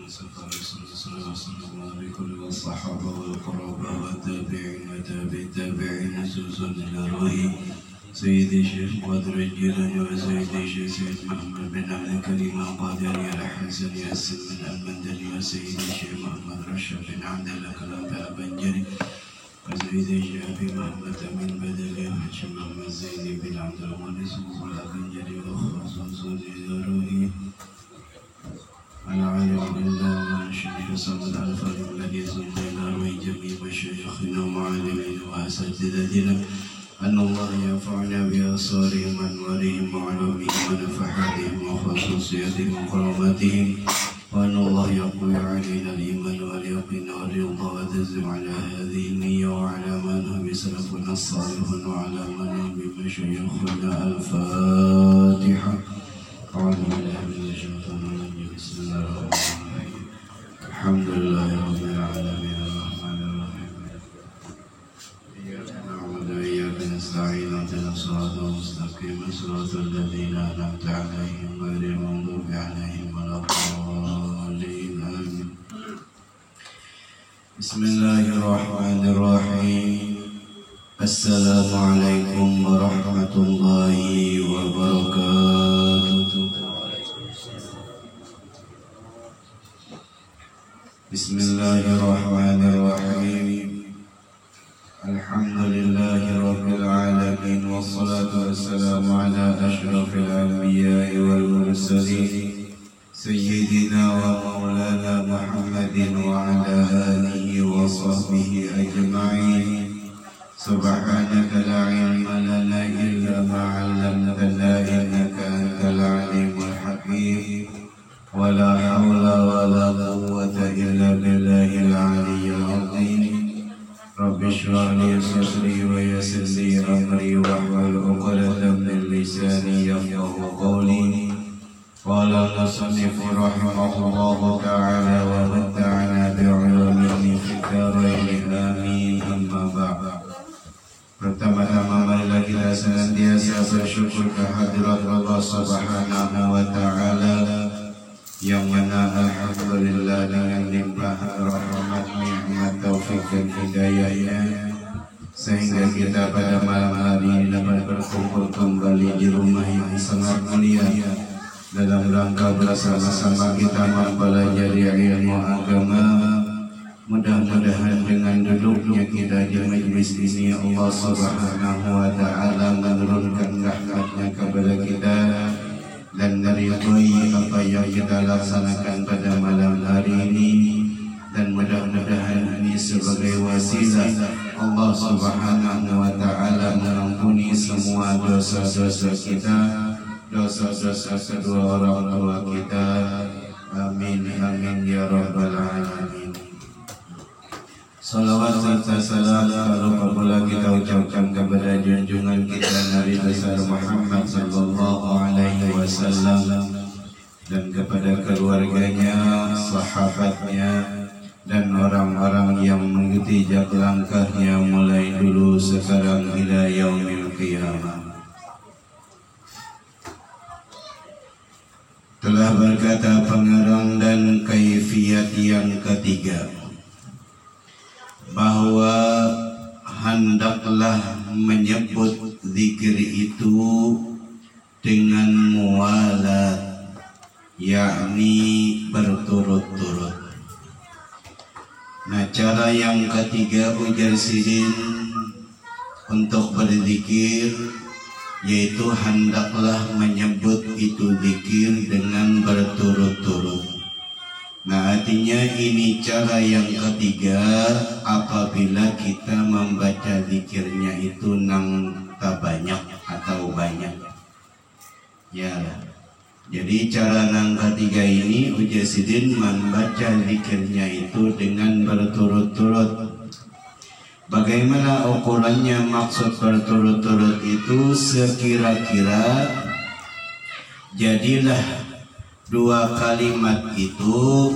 صلى الله عليه وسلم والصحابة والقرابة والتابعين وتابع التابعين سوسن إلى روحي سيدي الشيخ قادر الجيلاني وسيدي الشيخ سيد محمد بن عبد الكريم القادري الحسني السلمي المندلي وسيدي الشيخ محمد رشد بن عبد الله كلام البنجري وسيدي الشيخ أبي محمد أمين بدلي وحشم محمد زيني بن عبد المؤنس البنجري وخصوصا إلى روحي العالم بالله والشيخ صمد الفريق الذي زلت إلى روي جميع مشايخنا ومعلمين وأساتذتنا أن الله ينفعنا بأسرارهم وأنوارهم وعلومهم ونفحاتهم وخصوصياتهم وكراماتهم وأن الله يقوي علينا الإيمان واليقين والرضا وتزم على هذه النية وعلى ما نهب سلفنا الصالح وعلى ما نهب مشايخنا الفاتحة. أعوذ بالله من الشيطان الرجيم بسم الله الرحمن الرحيم الحمد لله رب العالمين الرحمن الرحيم إياك نعبد وإياك نستعين اهدنا الصراط المستقيم صراط الذين أنعمت عليهم غير المغضوب عليهم ولا الضالين آمين. بسم الله الرحمن الرحيم. السلام عليكم ورحمة الله وبركاته. بسم الله الرحمن الرحيم. الحمد لله رب العالمين والصلاة والسلام على أشرف الأنبياء والمرسلين سيدنا ومولانا محمد وعلى آله وصحبه أجمعين. سبحانك لا علم لنا إلا ما علمتنا إنك أنت العليم الحكيم ولا حول ولا قوة إلا بالله العلي العظيم. رب اشرح لي صدري ويسر لي أمري واحلل عقدة من لساني يفقهوا قولي. قال المصنف رحمه الله تعالى ومتعنا بعلومه في الدارين آمين. أما بعد. Pertama-tama marilah kita senantiasa bersyukur kehadirat Allah Subhanahu wa Ta'ala yang mana alhamdulillah dengan limpahan rahmat, nikmat, taufik dan hidayahnya sehingga kita pada malam hari ini dapat berkumpul kembali di rumah yang sangat mulia dalam rangka bersama-sama kita mempelajari ilmu agama. Mudah-mudahan dengan duduknya kita di majlis ini Allah Subhanahu wa Ta'ala menurunkan rahmatnya kepada kita dan meridhai apa yang kita laksanakan pada malam hari ini, dan mudah-mudahan ini sebagai wasilah Allah Subhanahu wa Ta'ala mengampuni semua dosa-dosa kita, dosa-dosa kedua orang tua kita. Amin amin ya rabbal alamin. Salawat serta salam kalau pula kita ucapkan kepada junjungan kita Nabi besar Muhammad sallallahu alaihi wasallam dan kepada keluarganya, sahabatnya dan orang-orang yang mengikuti jejak langkahnya mulai dulu sekarang hingga yaumil qiyamah. Telah berkata pengarang dan kaifiyat yang ketiga bahwa hendaklah menyebut zikir itu dengan muwalat, yakni berturut-turut. Nah, cara yang ketiga ujar sidin untuk berzikir yaitu hendaklah menyebut itu zikir dengan berturut-turut. Nah, artinya ini cara yang ketiga apabila kita membaca zikirnya itu nang tak banyak atau banyak. Ya, jadi cara nang ketiga ini ujar sidin membaca zikirnya itu dengan berturut-turut. Bagaimana ukurannya maksud berturut-turut itu? Sekira-kira jadilah dua kalimat itu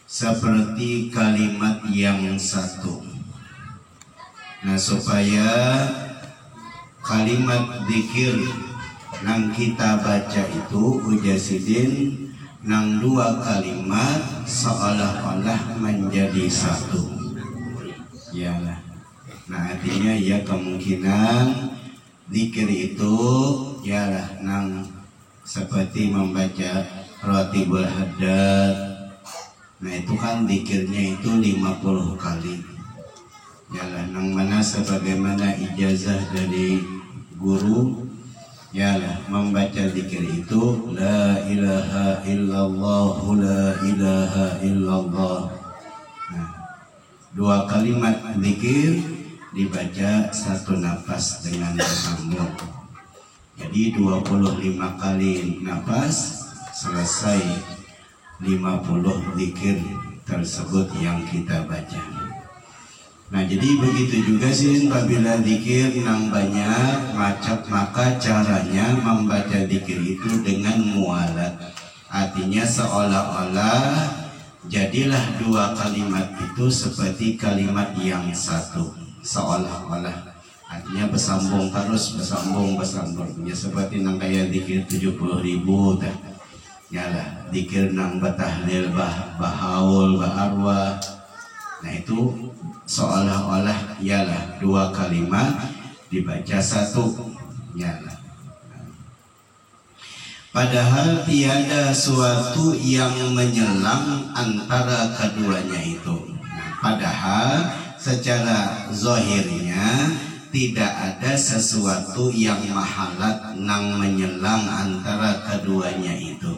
seperti kalimat yang satu. Nah, supaya kalimat zikir yang kita baca itu ujasidin nang dua kalimat seolah-olah menjadi satu. Yalah. Nah artinya ya kemungkinan zikir itu yalah nang seperti membaca Ratibul Haddad. Nah itu kan zikirnya itu 50 kali. Yalah nang mana sebagaimana ijazah dari guru, yalah membaca zikir itu la ilaha illallah, la ilaha illallah. Nah, dua kalimat zikir dibaca satu nafas dengan bersambung. Jadi 25 kali nafas selesai 50 zikir tersebut yang kita baca. Nah jadi begitu juga sih apabila zikir nang banyak macam, maka caranya membaca zikir itu dengan mualat. Artinya seolah-olah jadilah dua kalimat itu seperti kalimat yang satu, seolah-olah. Artinya bersambung terus, bersambung. Ya seperti nang kayak zikir 70.000 dah. Yalah, zikir nang batahlil bahaul arwah. Nah itu seolah-olah yalah dua kalimat dibaca satu. Yalah. Padahal tiada suatu yang menyelang antara keduanya itu. Nah, padahal secara zahirnya tidak ada sesuatu yang mahalat nang menyelang antara keduanya itu.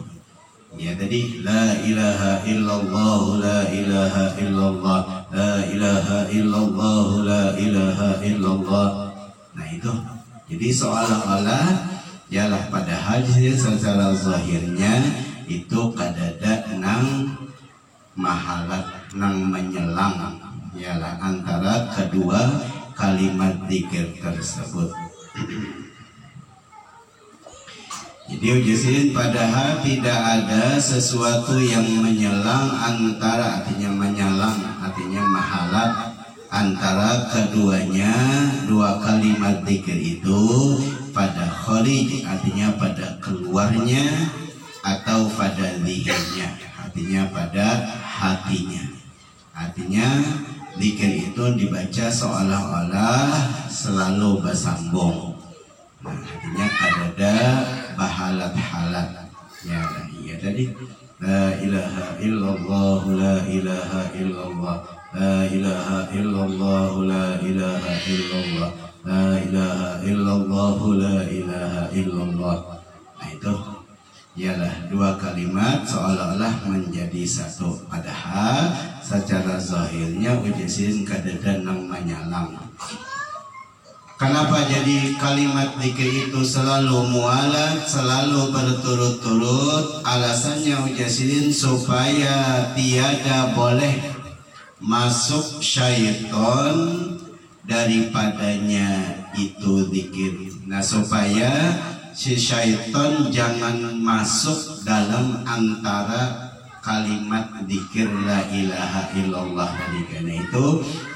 Ya tadi la ilaha illallah, la ilaha illallah, la ilaha illallah, la ilaha illallah. Nah itu jadi seolah-olah yalah padahal secara zahirnya itu kadada nang mahalat nang menyelang yalah antara kedua kalimat zikir tersebut. Jadi ujisin padahal tidak ada sesuatu yang menyelang antara, artinya menyelang, artinya mahalat antara keduanya dua kalimat zikir itu pada kharij, artinya pada keluarnya, atau pada zihirnya, artinya pada hatinya. Artinya zikir itu dibaca seolah-olah selalu bersambung. Nah, artinya ada bahalat-halat. Ya, iya tadi la ilaha illallah, la ilaha illallah, la ilaha illallah, la ilaha illallah, la ilaha illallah, la ilaha illallah. Nah itu ialah dua kalimat seolah-olah menjadi satu, padahal secara zahirnya ujisin kadada nang menyalang. Kenapa jadi kalimat zikir itu selalu mualat, selalu berturut-turut? Alasannya ujisin supaya tiada boleh masuk syaitan daripadanya itu zikir. Nah supaya si syaitan jangan masuk dalam antara kalimat zikir la ilaha illallah tadi, karena itu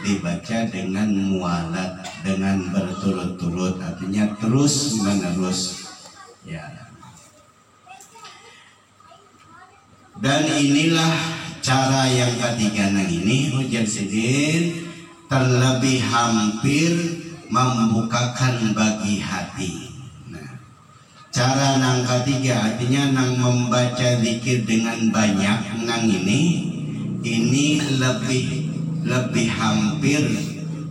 dibaca dengan mualat, dengan berturut-turut, artinya terus menerus ya. Dan inilah cara yang ketiga nang ini ujian sidin terlebih hampir membukakan bagi hati. Cara nang ketiga artinya nang membaca zikir dengan banyak nang ini lebih hampir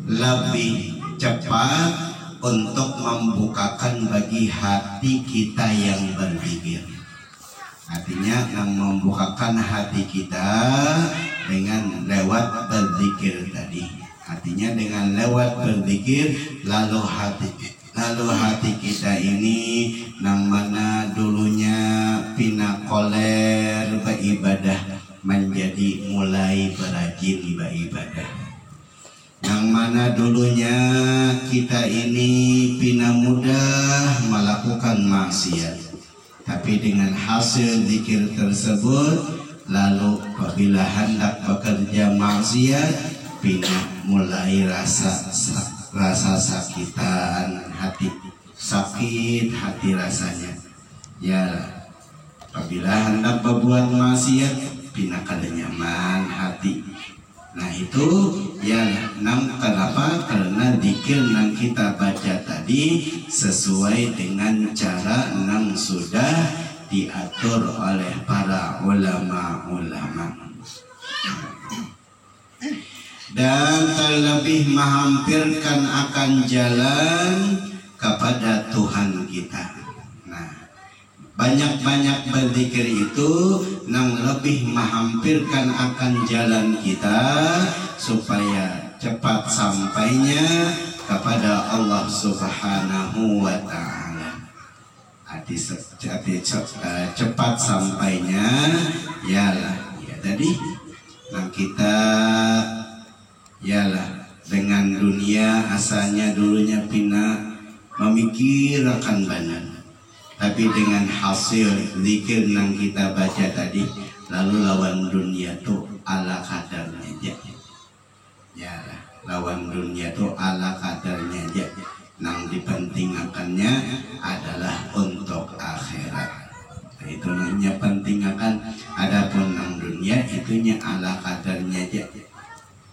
lebih cepat untuk membukakan bagi hati kita yang berzikir. Artinya nang membukakan hati kita dengan lewat berzikir tadi. Artinya dengan lewat berzikir lalu hati kita ini nang mana dulunya pinakoler beribadah menjadi mulai berajin beribadah. Yang mana dulunya kita ini pina mudah melakukan maksiat, tapi dengan hasil zikir tersebut lalu apabila hendak bekerja maksiat pina mulai rasa sakitan hati, sakit hati rasanya ya. Apabila hendak berbuat maksiat, pindah kada nyaman hati. Nah itu ya kenapa? Karena zikir yang kita baca tadi sesuai dengan cara yang sudah diatur oleh para ulama-ulama. Dan terlebih menghampirkan akan jalan kepada Tuhan kita. Nah, banyak-banyak berzikir itu yang lebih menghampirkan akan jalan kita supaya cepat sampainya kepada Allah Subhanahu wa Ta'ala. Cepat sampainya yalah ya tadi nah kita yalah dengan dunia asalnya dulunya pina memikirkan banget, tapi dengan hasil zikir yang kita baca tadi lalu lawan dunia tuh ala kadarnya aja yalah lawan dunia tuh ala kadarnya aja. Yang dipentingkannya adalah untuk akhirat. Nah, itu namanya pentingkan. Adapun yang dunia itunya ala kadarnya aja.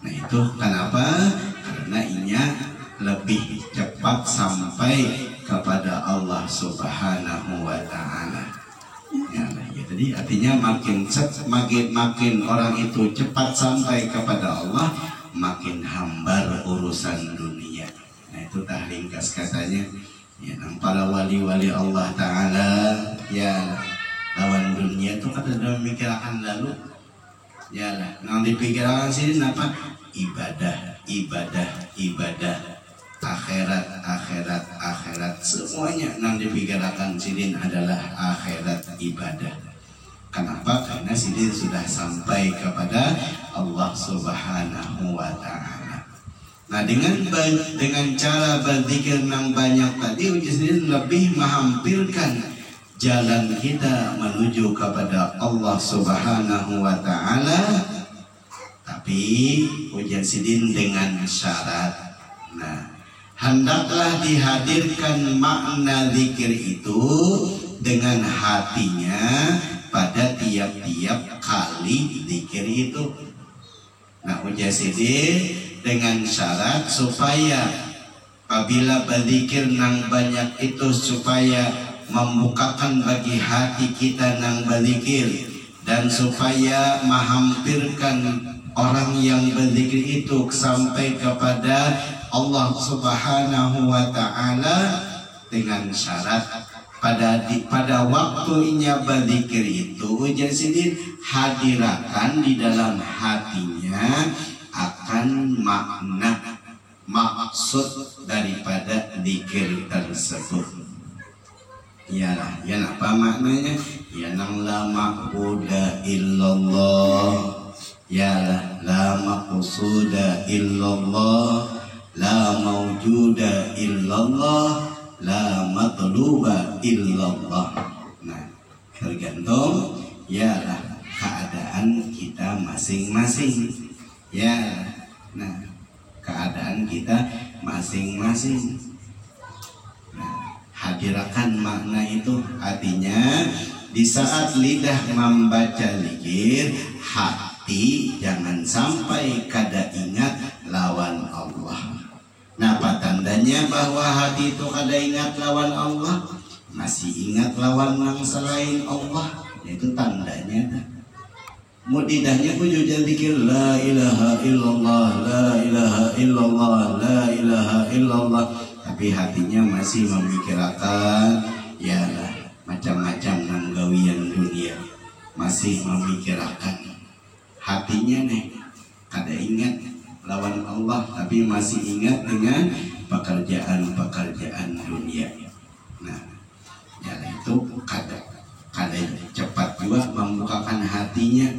Nah itu kenapa? Karena inya lebih cepat sampai kepada Allah Subhanahu wa Ta'ala. Ya, jadi artinya makin orang itu cepat sampai kepada Allah, makin hambar urusan dunia. Nah itu tah ringkas katanya ya, para wali-wali Allah Ta'ala ya lawan dunia itu kata dalam pikiran lalu ya lah yang dipikirkan sini apa? Ibadah akhirat semuanya yang dipikirkan sini adalah akhirat ibadah. Kenapa? Karena sini sudah sampai kepada Allah Subhanahu wa Ta'ala. Nah dengan cara berzikir yang banyak tadi sendiri lebih menghampirkan jalan kita menuju kepada Allah Subhanahu wa Ta'ala. Tapi ujian sidin dengan syarat. Nah hendaklah dihadirkan makna zikir itu dengan hatinya pada tiap-tiap kali zikir itu. Nah ujian sidin dengan syarat supaya apabila berzikir nang banyak itu supaya membukakan bagi hati kita nang berzikir dan supaya menghampirkan orang yang berzikir itu sampai kepada Allah Subhanahu wa Ta'ala dengan syarat pada waktunya berzikir itu jadi hadirakan di dalam hatinya akan makna maksud daripada zikir tersebut. Ya apa maknanya? Ya nang la ma'buda illallah. Ya la maqsuda illallah, la mawjuda illallah, la matluba illallah. Nah, tergantung ya keadaan kita masing-masing. Ya, nah keadaan kita masing-masing. Nah, hadirakan makna itu artinya di saat lidah membaca zikir, hati jangan sampai kada ingat lawan Allah. Nah, apa tandanya bahwa hati itu kada ingat lawan Allah? Masih ingat lawan yang selain Allah? Itu tandanya. Mudidahnya punya zikir la ilaha illallah, la ilaha illallah, la ilaha illallah, tapi hatinya masih memikirkan ya macam-macam nanggawian dunia, masih memikirkan hatinya nih kada ingat lawan Allah, tapi masih ingat dengan pekerjaan-pekerjaan dunia. Nah, ya itu kada cepat juga membukakan hatinya,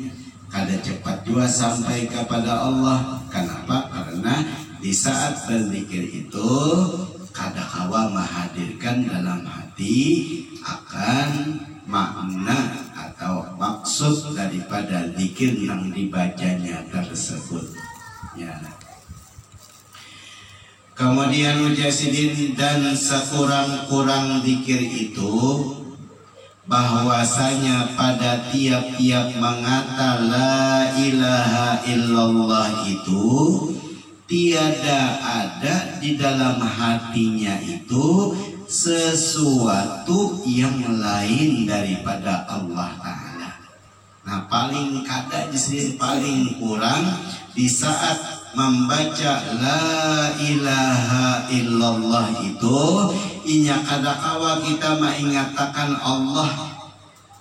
kada cepat juga sampai kepada Allah. Kenapa? Karena di saat berzikir itu kada kawa menghadirkan dalam hati akan makna atau maksud daripada zikir yang dibacanya tersebut. Ya. Kemudian mujasidin dan sekurang-kurang zikir itu bahwasanya pada tiap-tiap mengata la ilaha illallah itu tiada ada di dalam hatinya itu sesuatu yang lain daripada Allah Ta'ala. Nah, paling kada di sini paling kurang di saat membaca la ilaha illallah itu inya kadakawa kita mengatakan Allah.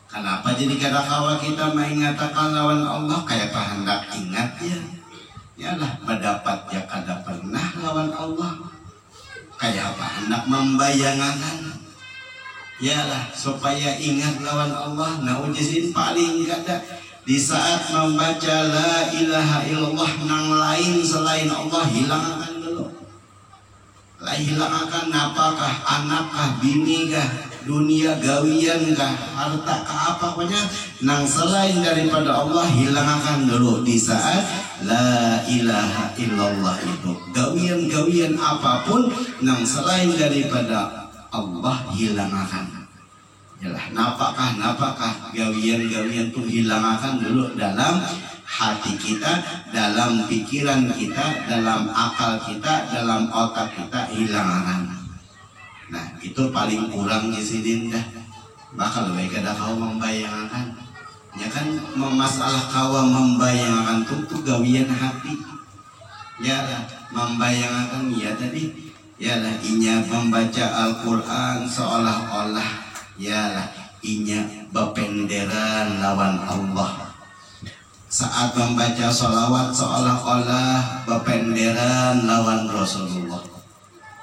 Kenapa jadi kadakawa kita mengatakan lawan Allah? Kayak hendak ingat ya. Yalah mendapat ya kada pernah lawan Allah. Kayak apa hendak membayangkan. Yalah supaya ingat lawan Allah. Nah ujisin paling kada di saat membaca la ilaha illallah nang lain selain Allah hilangkan dulu. Lah hilangkan apakah anakkah binikah dunia gawian kah harta kah apa pokoknya nang selain daripada Allah hilangkan dulu di saat la ilaha illallah itu. Gawian-gawian apapun nang selain daripada Allah hilangkan. Yalah napakah gawian-gawian itu hilangkan dulu dalam hati kita, dalam pikiran kita, dalam akal kita, dalam otak kita hilangkan. Nah itu paling kurang Yesidin dah. Bakal baik ada kau membayangkan. Ya kan masalah kau membayangkan itu gawian hati. Ya lah membayangkan ya tadi. Ya lah inya membaca Al-Quran seolah-olah ya lah inya bependeran lawan Allah. Saat membaca sholawat seolah-olah bependeran lawan Rasulullah.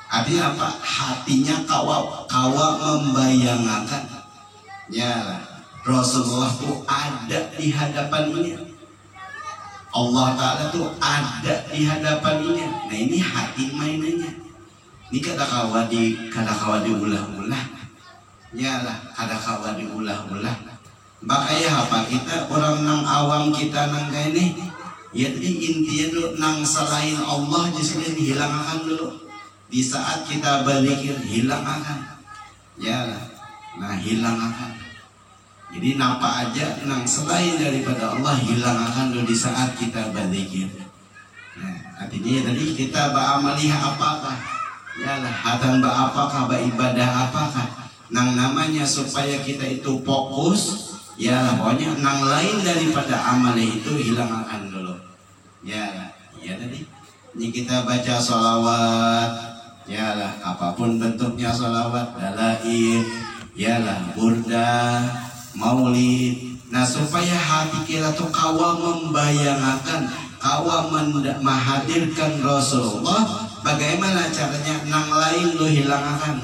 Artinya apa? Hatinya kawa membayangkan ya Rasulullah tuh ada di hadapannya, Allah Ta'ala tuh ada di hadapannya. Nah ini hati mainannya. Ini kadakawa diulah-ulah ya lah kadakawa diulah-ulah. Makanya apa kita orang nang awam kita nang kayak ini ya tadi intinya dulu nang selain Allah justru hilangkan dulu. Di saat kita berzikir hilangkan ya lah. Nah hilangkan. Jadi napa aja nang selain daripada Allah hilangkan dulu di saat kita berzikir. Nah artinya tadi kita beramalih apakah ya lah hatan apakah beribadah apakah nang namanya supaya kita itu fokus ya lah pokoknya nang lain daripada amal itu hilangkan dulu ya lah. Ya tadi ini kita baca sholawat ya lah apapun bentuknya sholawat dalail ya lah burda maulid. Nah supaya hati kita tuh kawa membayangkan kawa menghadirkan Rasulullah. Bagaimana caranya nang lain lo hilangkan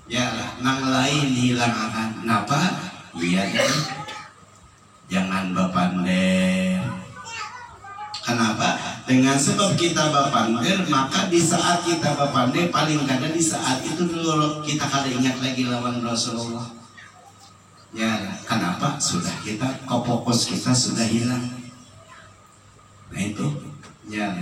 ya lah nang lain hilangkan. Kenapa? Iya kan jangan bapander. Kenapa? Dengan sebab kita bapander maka di saat kita bapander paling kada di saat itu dulu kita kada ingat lagi lawan Rasulullah ya. Kenapa? Sudah kita fokus kita sudah hilang. Nah itu ya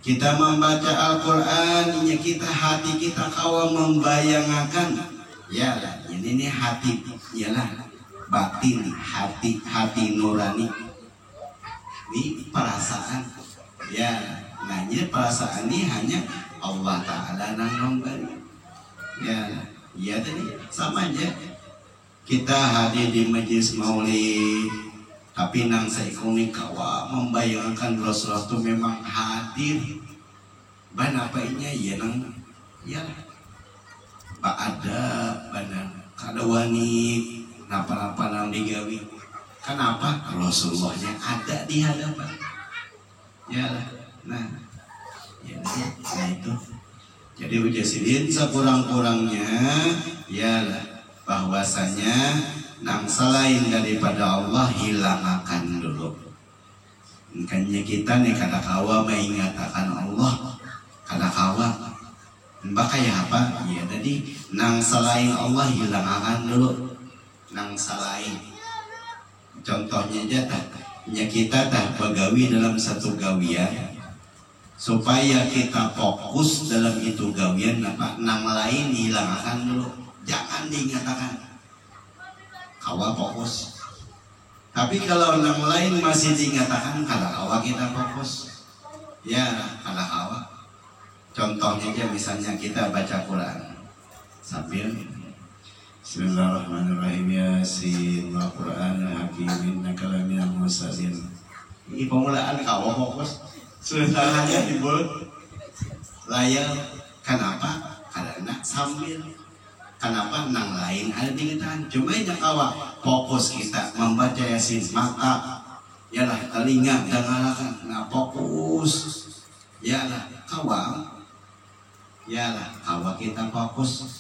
kita membaca Al-Quran ini kita hati kita kawa membayangkan ya lah ini hati ya lah batin hati nurani ini perasaan ya. Nah ini perasaan ini hanya Allah Ta'ala nang memberi ya. Ya tadi sama aja kita hadir di majelis maulid tapi nang saikuni kawa membayangkan Rasulullah itu memang hadir. Ban apa inya ya nang ya pak ada banan kada wani napa-napa nang digawi. Kenapa? Rasulullahnya ada di hadapan ya. Nah ya nah itu jadi ujasidin sekurang-kurangnya ya bahwasanya nang selain daripada Allah hilangkan dulu. Makanya kita nih kadakawa mengatakan Allah kadakawa bakaya apa ya tadi nang selain Allah hilangkan dulu. Nang selain contohnya aja ya kita begawi dalam satu gawian supaya kita fokus dalam itu gawian apa nang lain hilangkan dulu. Jangan dinyatakan kawa fokus. Tapi kalau yang lain masih dinyatakan kada kawa kita fokus, ya kada kawa. Contohnya aja misalnya kita baca Quran sambil Bismillahirrahmanirrahim, Yasin wal Qur'an hakim innaka laminal mursalin. Ini pemulaan kawa fokus. Sebentar hanya timbul layar. Kenapa? Karena sambil. Kenapa? Nang lain ada diingetan. Cuma yang kawa fokus kita membaca Yasin, maka yalah telinga dengarkan. Nah fokus. Yalah kawa. Yalah kawa kita fokus.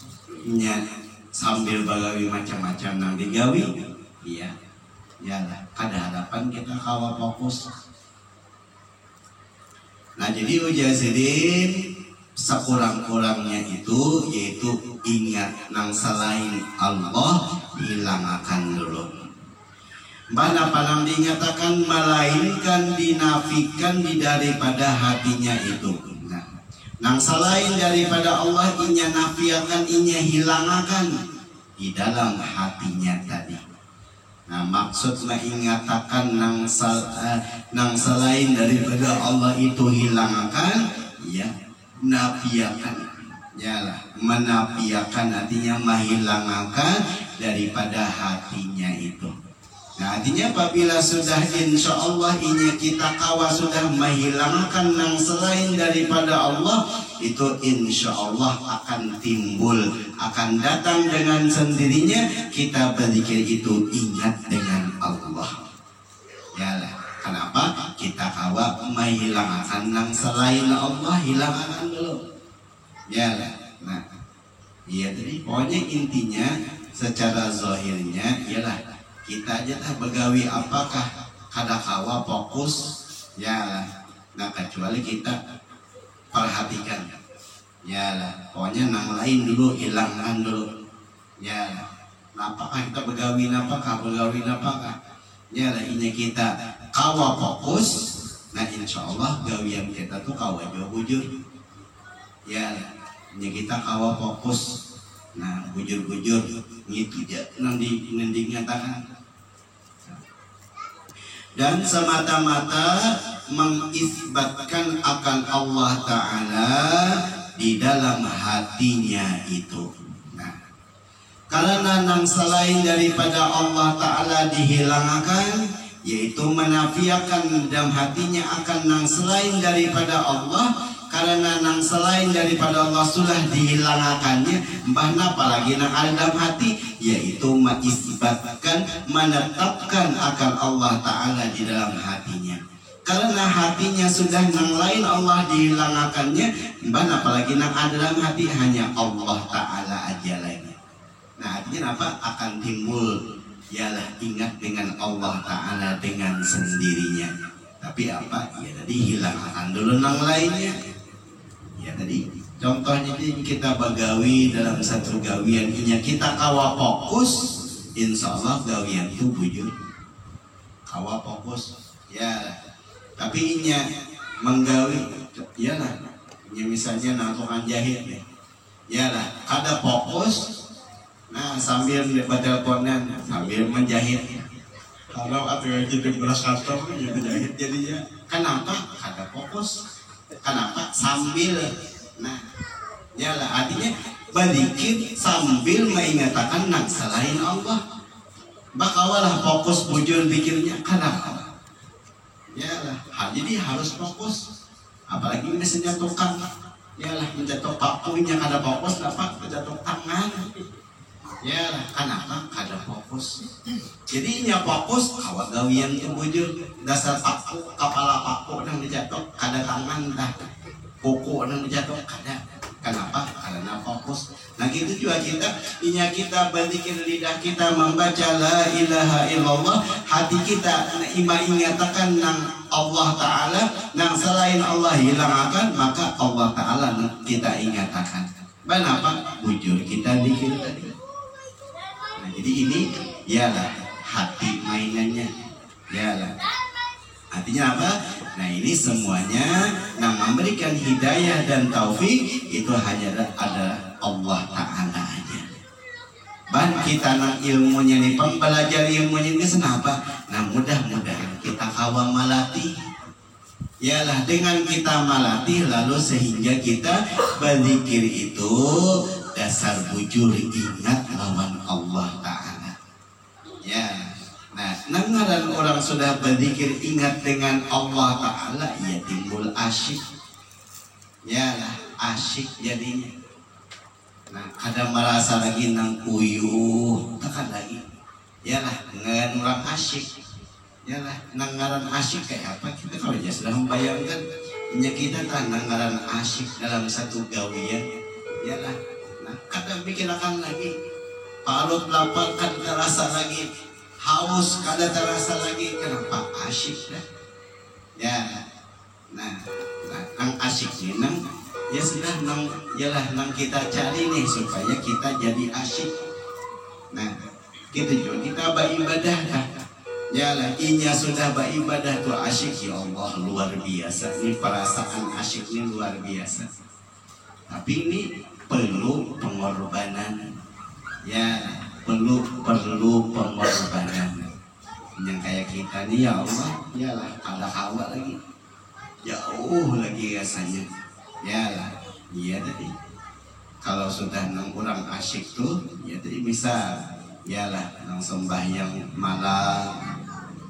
Sambil bagawi macam-macam nang digawi, iya, yalah kada harapan kita kawa fokus. Nah jadi ujazidin sekurang-kurangnya itu yaitu ingat nang selain Allah hilangakan dulu. Mana palang dinyatakan melainkan dinafikan di daripada hatinya itu. Nang selain daripada Allah inya nafiakan, inya hilangakan di dalam hatinya tadi. Nah maksud mengatakan nang selain daripada Allah itu hilangakan, ya nafiakan, yalah menafiakan artinya menghilangakan daripada hatinya itu. Nah artinya apabila sudah insya Allah inya kita kawa sudah menghilangkan yang selain daripada Allah, itu insya Allah akan timbul, akan datang dengan sendirinya kita berpikir itu ingat dengan Allah. Yalah, kenapa? Kita kawa menghilangkan yang selain Allah, hilangkan dulu. Yalah, nah iya tadi pokoknya intinya secara zahirnya ialah kita aja tak begawi apakah kada kawa fokus ya, nah kecuali kita perhatikan ya lah, pokoknya nang lain dulu hilangkan dulu ya, nah, apakah kita begawi apakah ya lah, ini kita kawa fokus, nah insya Allah gawian kita tuh kawa jauh bujur ya lah, ini kita kawa fokus. Nah, bujur-bujur gitu aja nanti nyatakan. Dan semata-mata mengisbatkan akan Allah Ta'ala di dalam hatinya itu. Nah, karena nang selain daripada Allah Ta'ala dihilangkan, yaitu menafiakan dalam hatinya akan nang selain daripada Allah. Karena nang selain daripada Allah sudah dihilangkannya, bahna apalagi nang ada dalam hati, yaitu mengisbatkan, menetapkan akan Allah Ta'ala di dalam hatinya. Karena hatinya sudah nang lain Allah dihilangkannya, bahna apalagi nang ada dalam hati hanya Allah Ta'ala aja lagi. Nah artinya apa? Akan timbul ialah ingat dengan Allah Ta'ala dengan sendirinya. Tapi apa? Ya tadi hilangkan dulu nang lainnya. Ya tadi contohnya kita bagawi dalam satu gawian inya kita kawa fokus, insya Allah gawian itu bujur kawa fokus ya. Tapi inya menggawi ya lah, inya misalnya nantukan jahit ya lah, kada fokus, nah sambil berteleponan sambil menjahit. Kalau atau jadi beras kantor gitu jahit jadinya. Kenapa? Kada fokus. Kenapa? Sambil. Nah, yalah artinya balikin sambil mengatakan nang selain Allah. Bakawalah fokus bujur pikirnya. Kenapa? Yalah, jadi harus fokus. Apalagi misalnya tukang, yalah menjatuh pakunya kada fokus, dapat menjatuh tangan. Ya, kenapa? Kada fokus. Jadi nya fokus awak gawian itu bujur dasar paku, kepala paku nang dijatuh kada tangan dah. Kuku nang dijatuh kada. Kenapa? Karena fokus. Nah gitu juga kita berzikir lidah kita membaca la ilaha illallah, hati kita ingatakan nang Allah Ta'ala, nang selain Allah hilangkan, maka Allah Ta'ala kita ingatakan. Kenapa? Bujur kita dikir tadi. Nah, jadi ini ialah hati mainannya, ialah artinya apa? Nah ini semuanya yang memberikan hidayah dan taufik itu hanya ada Allah Ta'ala aja. ban kita nang ilmunya nih pembelajar ilmunya ini kenapa? Nah mudah-mudahan kita kawa malati. Yalah dengan kita melatih lalu sehingga kita berzikir itu dasar bujur ingat lawan Allah Ta'ala. Ya, nah nangaran orang sudah berzikir ingat dengan Allah Ta'ala ya timbul asyik. Yalah asyik jadinya. Nah ada merasa lagi nang uyuh tekan lagi. Yalah dengan orang asyik. Yalah nanggaran asyik kayak apa kita kalau ya sudah membayangkan kita kan nanggaran asyik dalam satu gawian. Yalah nah kadang bikin akan lagi palut lapar kan terasa lagi haus kada terasa lagi kenapa asyik dah ya nah nang asyik ini nang ya sudah nang yalah nang kita cari nih supaya kita jadi asyik. Nah gitu juga kita beribadah dah. Yalah, inya sudah beribadah tuh asyik ya Allah luar biasa. Ini perasaan asyik ini luar biasa. Tapi ini perlu pengorbanan. Ya, perlu pengorbanan. Yang kayak kita nih ya Allah, yalah ada hawa lagi. Jauh lagi rasanya. Yalah, iya tadi. Kalau sudah nang kurang asyik tuh, ya tadi bisa. Yalah, nang sembahyang malam.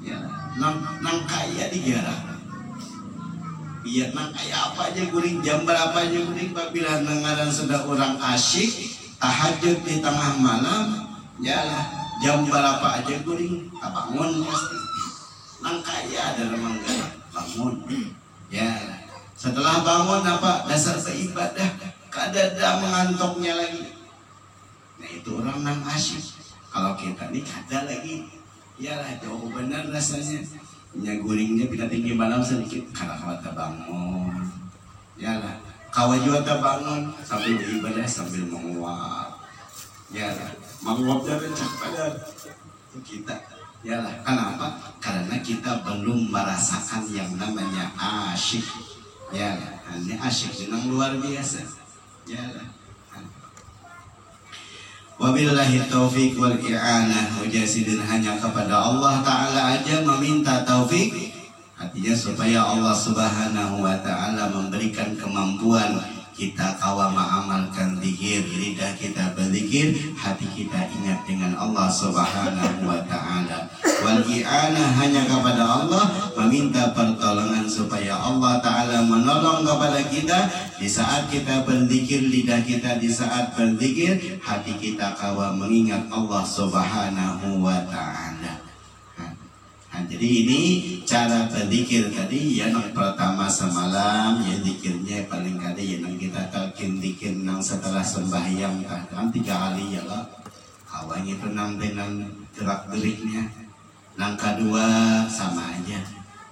Ya, nang kaya digarap. Biar nang kaya apa aja guring jam berapa aja guring apabila nangaran sudah orang asyik tahajud di tengah malam, yalah jam berapa aja guring bangun pasti. Nang kaya adalah mangga bangun. Ya, setelah bangun apa dasar beribadah, kada mengantuknya lagi. Nah itu orang nang asyik. Kalau kita nih kada lagi. Iyalah jauh benar rasanya. Nya guringnya kita tinggi malam sedikit karena kawat bangun. Iyalah kawa juga bangun sambil beribadah sambil menguap. Iyalah menguapnya rencak pada kita. Iyalah kenapa? Karena kita belum merasakan yang namanya asyik. Iyalah ini asyik yang luar biasa. Iyalah. Wabillahi taufiq wal i'anah. Mujasidin hanya kepada Allah Ta'ala aja meminta taufik. Artinya supaya Allah Subhanahu wa Ta'ala memberikan kemampuan kita kawa mengamalkan zikir, lidah kita berzikir, hati kita ingat dengan Allah Subhanahu wa Ta'ala. Wal i'anah hanya kepada Allah meminta pertolongan supaya Allah Ta'ala menolong kepada kita di saat kita berzikir, lidah kita di saat berzikir, hati kita kawa mengingat Allah Subhanahu wa Ta'ala. Nah, jadi ini cara berzikir tadi ya yang pertama semalam ya zikirnya paling kali ya yang kita talkin zikir nang setelah sembahyang kan 3 kali ya lah kawan itu nang dengan gerak geriknya nang kedua sama aja.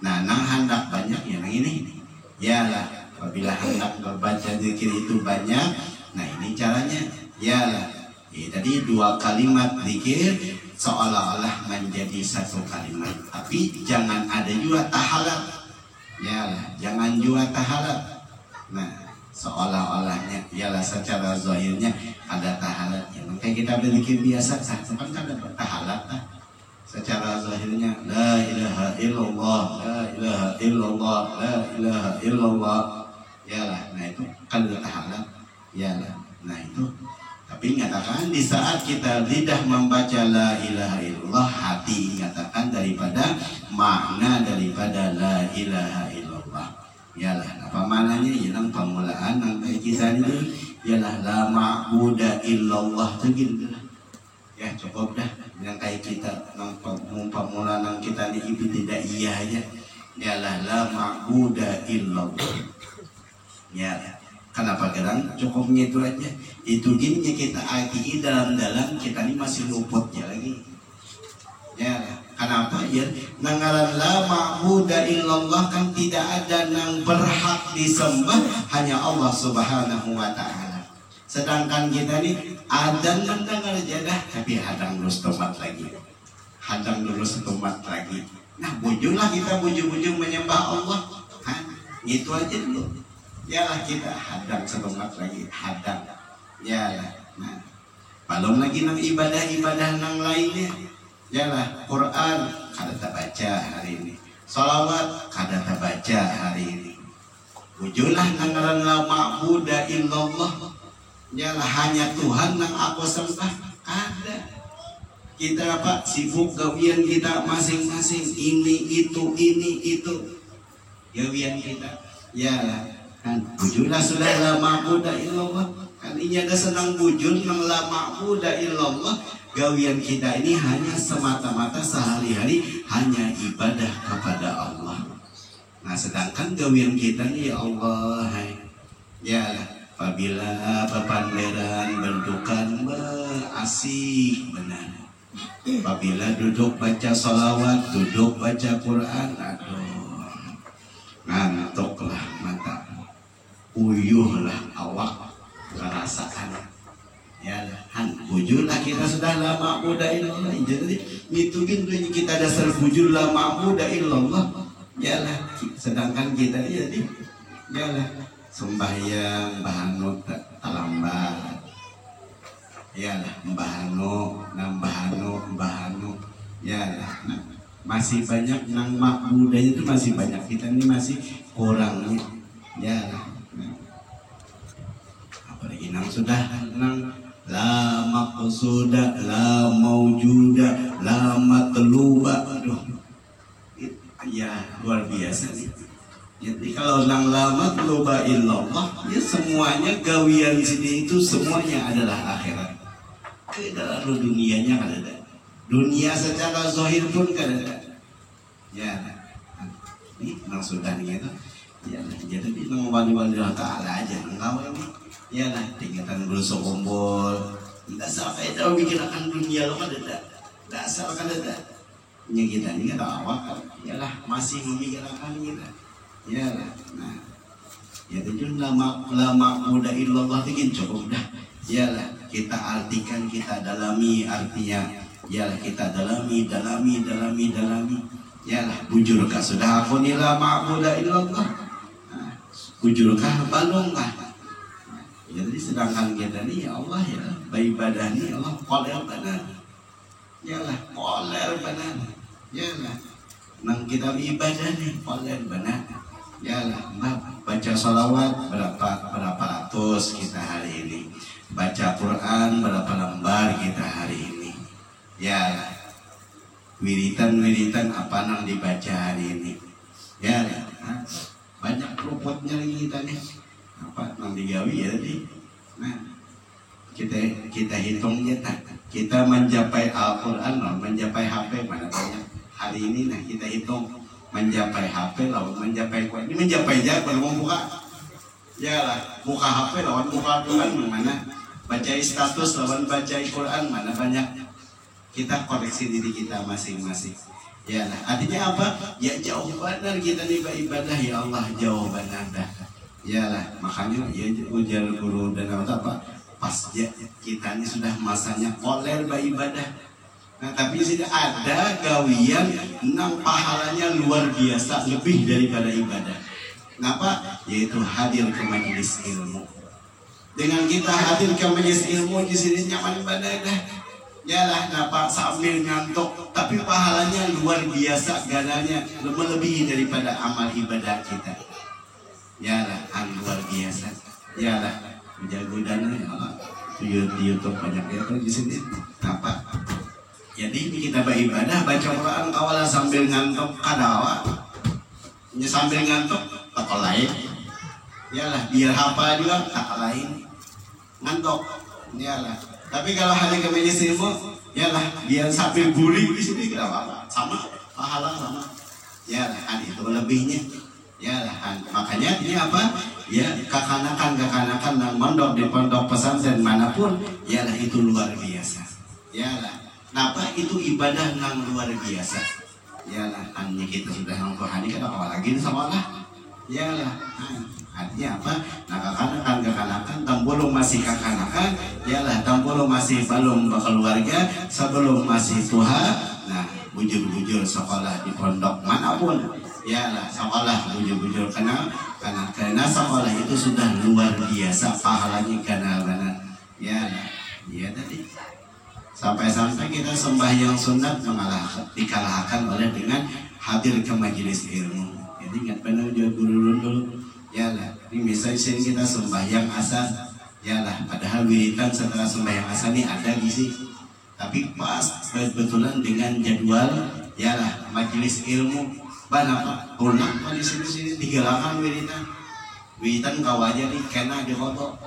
Nah nang hendak banyak ya nang ini ya lah apabila hendak membaca zikir itu banyak. Nah ini caranya ya lah ya, tadi 2 kalimat zikir seolah-olah menjadi 1 kalimat, tapi jangan ada juga tahalat, ya lah, jangan juga tahalat. Nah, seolah-olahnya, yalah secara zahirnya ada tahalatnya. Makanya kita berzikir biasa, kan ada tahalat, secara zahirnya, la ilaha illallah, la ilaha illallah, la ilaha illallah, yalah. Nah itu kan ada tahalat, yalah. Nah itu. Tapi nyatakan di saat kita lidah membaca la ilaha illallah, hati nyatakan daripada makna daripada la ilaha illallah. Yalah, apa maknanya? Yang permulaan yang kayak kita ini yalah la ma'buda illallah gitu. Ya cukup dah yang kayak kita nang permulaan yang kita ini ibu tidak iya aja. Yalah la ma'buda illallah. Ya. Kenapa kadang cukupnya itu aja. Itu gini kita arti dalam-dalam kita ini masih luputnya lagi. Ya, kenapa ya? Nangaran la ma'buda illallah kan tidak ada nang berhak disembah hanya Allah Subhanahu wa Ta'ala. Sedangkan kita ini ada mendengar jadah tapi hadang dulu setomat lagi. Hadang dulu setomat lagi. Nah, bujunglah kita bujung-bujung menyembah Allah. Gitu aja dulu. Yalah kita hadang semangat lagi hadang, yalah. Nah, Belum lagi nang ibadah-ibadah nang lainnya. Yalah, Quran kada tak baca hari ini. Salawat kada tak baca hari ini. Wujulah nang ngaran la ma'buda illallah. Yalah, hanya Tuhan nang aku sembah. Kada. Kita apa? Sibuk gawian kita masing-masing. Ini itu. Gawian kita. Yalah, kan wujulah sudah la ma'buda illallah. Kan ini ada senang wujud nang la ma'buda illallah. Gawian kita ini hanya semata-mata sehari-hari hanya ibadah kepada Allah. Nah, sedangkan gawian kita ini ya Allah, ya apabila pepanderan bentukan asik benar. Apabila duduk baca salawat, duduk baca Quran, aduh, ngantuklah mata, uyuhlah awak, perasaan. Ya, wujudlah kita sudah la ma'buda illallah. Jadi mitugin dunia kita dasar wujud la ma'buda illallah. Yalah, sedangkan kita jadi yalah sembahyang bahanu talambat. Yalah, bahanu. Yalah, masih banyak nang ma'budanya itu masih banyak. Kita ini masih kurangnya. Yalah. Apalagi nang sudah nang la maqsuda, la maujuda, la matluba. Aduh, ya luar biasa nih. Jadi kalau nang la matluba illallah, ya semuanya gawian sini itu semuanya adalah akhirat. Kada ada dunianya, kada ada. Dunia secara zahir pun kada ada. Ya, ini nang sudah nih itu. Ya, jadi nang wali-wali Allah Ta'ala aja nang kawin nih. Iyalah, tingkatan berusaha kumpul. Tidak sampai tahu mikirkan dunia lo kan ada. Tidak sampai kan ada. Nya kita ini kan awak. Iyalah, masih memikirkan kita. Iyalah. Nah, ya itu lama muda illallah itu cukup dah. Iyalah, kita artikan, kita dalami artinya. Iyalah, kita dalami. Iyalah, bujurkah sudah aku ni lama muda illallah. Bujurkah balongkah. Jadi sedangkan kita ni ya Allah ya beribadah ni Allah qoler benar. Yalah qoler benar. Yalah nang kita beribadah ni qoler benar. Yalah baca salawat berapa ratus kita hari ini. Baca Quran berapa lembar kita hari ini. Yalah wiritan apa nang dibaca hari ini. Yalah banyak luputnya kita nih. Apa nang digawi ya tadi. Nah, kita hitungnya tak. Kita mencapai Al-Qur'an, mencapai HP mana banyak. Hari ini nah kita hitung mencapai HP lawan mencapai Quran. Ini mencapai aja kalau mau buka. Yalah, buka HP lawan buka Quran mana? Baca status lawan baca Quran mana banyak. Kita koreksi diri kita masing-masing. Yalah, artinya apa? Ya jauh benar kita nih beribadah ya Allah, jauh benar dah. Yalah, makanya ya ujar guru dan apa pas ya, kita ini sudah masanya koler beribadah. Nah tapi sudah ada gawian nang pahalanya luar biasa lebih daripada ibadah. Kenapa? Yaitu hadir ke majelis ilmu. Dengan kita hadir ke majelis ilmu di sini nyaman ibadah dah. Yalah, napa sambil ngantuk tapi pahalanya luar biasa gananya melebihi daripada amal ibadah kita. Yalah, luar biasa. Yalah, menjago dana di YouTube banyak ya di sini. Apa? Jadi kita beribadah baca Quran kawalan sambil ngantuk kadawa. Sambil ngantuk tak lain. Yalah, biar hafal juga tak lain. Ngantuk. Yalah. Tapi kalau hari ke majelis ilmu, yalah, biar sambil guling di sini tidak apa-apa. Sama, pahala sama. Yalah, itu lebihnya. Ya makanya ini apa ya kekanakan yang mondok di pondok pesantren manapun yalah itu luar biasa. Yalah kenapa itu ibadah yang luar biasa. Yalah hanya kita sudah nongkrong kan apalagi sama Allah. Yalah artinya apa? Nah kekanakan tambulung masih kekanakan yalah tambulung masih belum berkeluarga sebelum masih tua. Nah bujur-bujur sekolah di pondok manapun yalah sekolah bujur-bujur karena sekolah itu sudah luar biasa pahalanya karena ya tadi Sampai-sampai kita sembahyang sunat dikalahkan oleh dengan hadir ke majelis ilmu. Jadi ingat benar juga guru dulu. Yalah, ini misalnya sini kita sembahyang asar, yalah, padahal wiritan setelah sembahyang asar ini ada gizi. Tapi pas kebetulan dengan jadwal, yalah, majelis ilmu, apa? Pulang di sini digalakan wiritan. Wiritan kawaja nih kena di foto.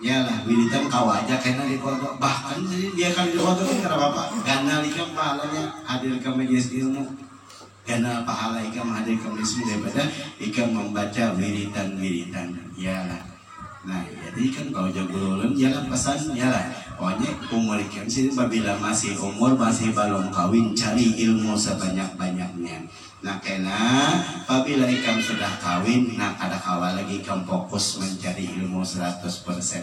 Yalah, wiritan kawaja kena di foto. Bahkan dia kali di foto kan karena bapak gana ikam pahalanya hadir ke majelis ilmu. Karena pahala ikam hadir ke majelis daripada ikam membaca wiritan-wiritan. Yalah. Nah, jadi kan kalau jago jalan pesan yalah. Pokoknya umur ikam sini apabila masih umur masih belum kawin cari ilmu sebanyak-banyaknya. Nah, karena apabila ikam sudah kawin, nah kada kawal lagi ikam fokus mencari ilmu 100%.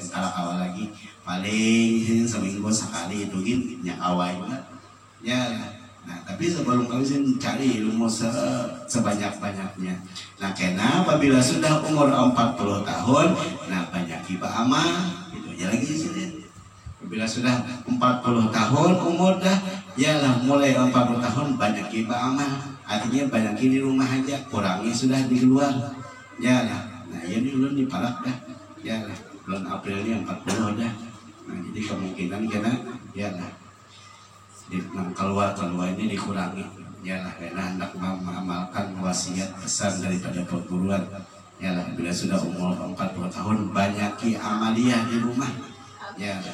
Kada kawal lagi paling seminggu sekali itu gini awal ya. Nah, tapi sebelum kawin cari ilmu sebanyak-banyaknya. Nah, karena apabila sudah umur 40 tahun, nah banyak hibah amal, itu aja lagi sini. Apabila sudah 40 tahun umur dah, yalah mulai 40 tahun banyak hibah amal. Artinya banyak di rumah aja, kurangnya sudah di luar. Yalah. Nah, ini belum dipalak dah. Yalah, bulan Aprilnya 40 dah. Nah, jadi kemungkinan kena yalah. Keluar ini dikurangi, yalah, karena hendak mengamalkan wasiat pesan daripada perguruan. Yalah, bila sudah umur 40 tahun banyaki amaliyah di rumah, yalah,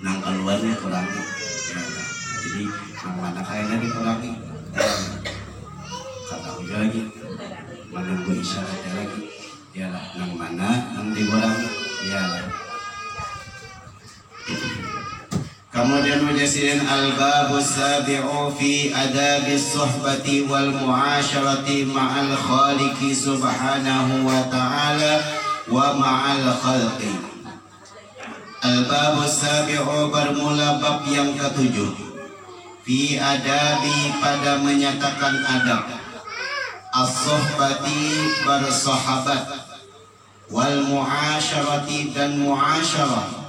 nang keluarnya kurangi, yalah. Jadi nang mana kayaknya dikurangi, kata juga lagi, menunggu isyaratnya lagi, yalah, nang mana nang dikurangi, yalah. Kemudian menjasirin al-babus sabi'u fi adabis suhbati wal mu'asyarati ma'al khaliqi subhanahu wa ta'ala wa ma'al khalqi. Al-babus sabi'u bermula bab yang ketujuh fi adabi pada menyatakan adab as-suhbati bersahabat wal mu'asyarati dan mu'asyarah